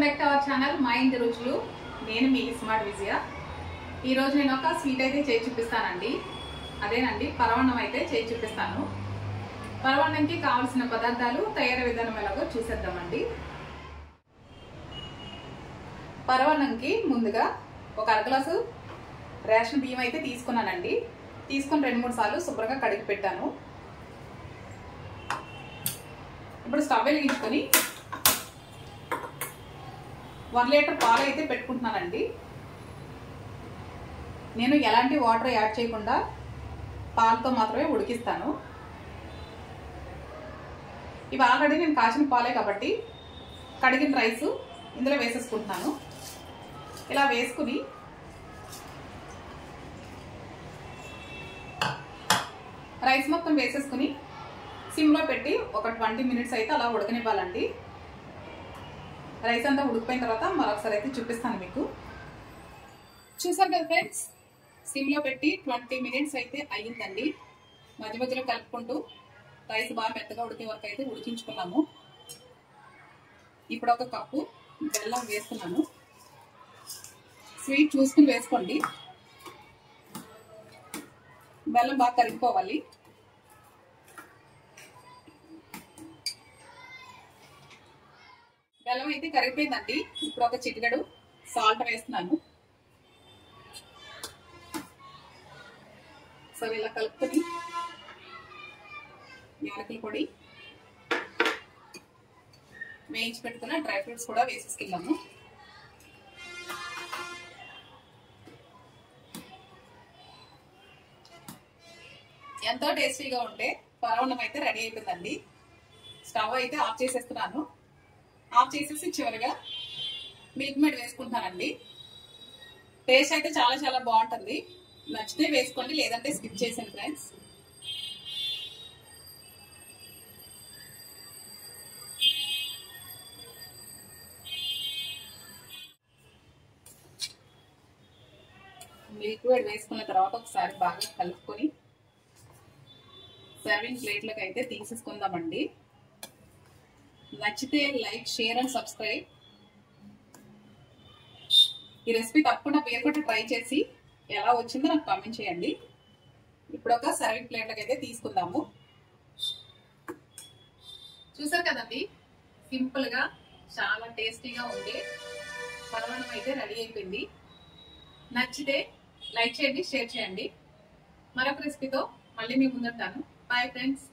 Back to our channel మా ఇంటి రుచులు. నేను మీ స్మార్ట్ విజయ. ఈరోజు నేను ఒక స్వీట్ అయితే చేసి చూపిస్తానండి. అదేనండి పరవన్నం అయితే చేసి చూపిస్తాను. పరవన్నంకి కావాల్సిన పదార్థాలు తయారీ విధానం ఎలాగో చూసేద్దామండి. పరవన్నంకి ముందుగా ఒక అర గ్లాసు రేషన్ బియ్యం అయితే తీసుకున్నానండి. తీసుకొని 2-3 సార్లు శుభ్రంగా కడిగి పెట్టాను. ఇప్పుడు స్టవ్ వెలిగించుకొని 1 లీటర్ పాలు అయితే పెట్టుకుంటున్నానండి. నేను ఎలాంటి వాటర్ యాడ్ చేయకుండా పాలతో మాత్రమే ఉడికిస్తాను. ఇవి ఆల్రెడీ నేను కాచిన పాలే కాబట్టి కడిగిన రైస్ ఇందులో వేసేసుకుంటున్నాను. ఇలా వేసుకుని రైస్ మొత్తం వేసేసుకుని సిమ్లో పెట్టి ఒక 20 మినిట్స్ అయితే అలా ఉడకనివ్వాలండి. రైస్ అంతా ఉడికిపోయిన తర్వాత మరొకసారి అయితే చూపిస్తాను మీకు. చూసారు కదా ఫ్రెండ్స్, సిమ్లో పెట్టి 20 మినిట్స్ అయితే అయ్యిందండి. మధ్య మధ్యలో కలుపుకుంటూ రైస్ బాగా మెత్తగా ఉడికే వరకు అయితే ఉడికించుకున్నాము. ఇప్పుడు ఒక కప్పు బెల్లం వేస్తున్నాను. స్వీట్ చూసుకుని వేసుకోండి. బెల్లం బాగా కరిగిపోవాలి. బెల్లం అయితే కరిగిపోయిందండి. ఇప్పుడు ఒక చిటికెడు సాల్ట్ వేస్తున్నాను. సో ఇలా కలుపుకొని యాలకుల పొడి, వేయించి పెట్టుకున్న డ్రై ఫ్రూట్స్ కూడా వేసేసుకెళ్ళాము. ఎంతో టేస్టీగా ఉంటే పరవన్నం అయితే రెడీ అయిపోయిందండి. స్టవ్ అయితే ఆఫ్ చేసేస్తున్నాను. ఆఫ్ చేసేసి చివరిగా మిల్క్ మేడ్ వేసుకుంటానండి. టేస్ట్ అయితే చాలా చాలా బాగుంటుంది. నచ్చితే వేసుకోండి, లేదంటే స్కిప్ చేసాను ఫ్రెండ్స్. మిల్క్ మేడ్ వేసుకున్న తర్వాత ఒకసారి బాగా కలుపుకొని సర్వింగ్ ప్లేట్లకు అయితే తీసేసుకుందామండి. నచ్చితే లైక్, షేర్ అండ్ సబ్స్క్రైబ్. ఈ రెసిపీ తప్పకుండా పేరు కొట్టి ట్రై చేసి ఎలా వచ్చిందో నాకు కామెంట్ చేయండి. ఇప్పుడు ఒక సర్వింగ్ ప్లేట్లకు అయితే తీసుకుందాము. చూసారు కదండి, సింపుల్ గా చాలా టేస్టీగా ఉండే పరవన్నం అయితే రెడీ అయిపోయింది. నచ్చితే లైక్ చేయండి, షేర్ చేయండి. మరొక రెసిపీతో మళ్ళీ మీ ముందుంటాను. Bye friends.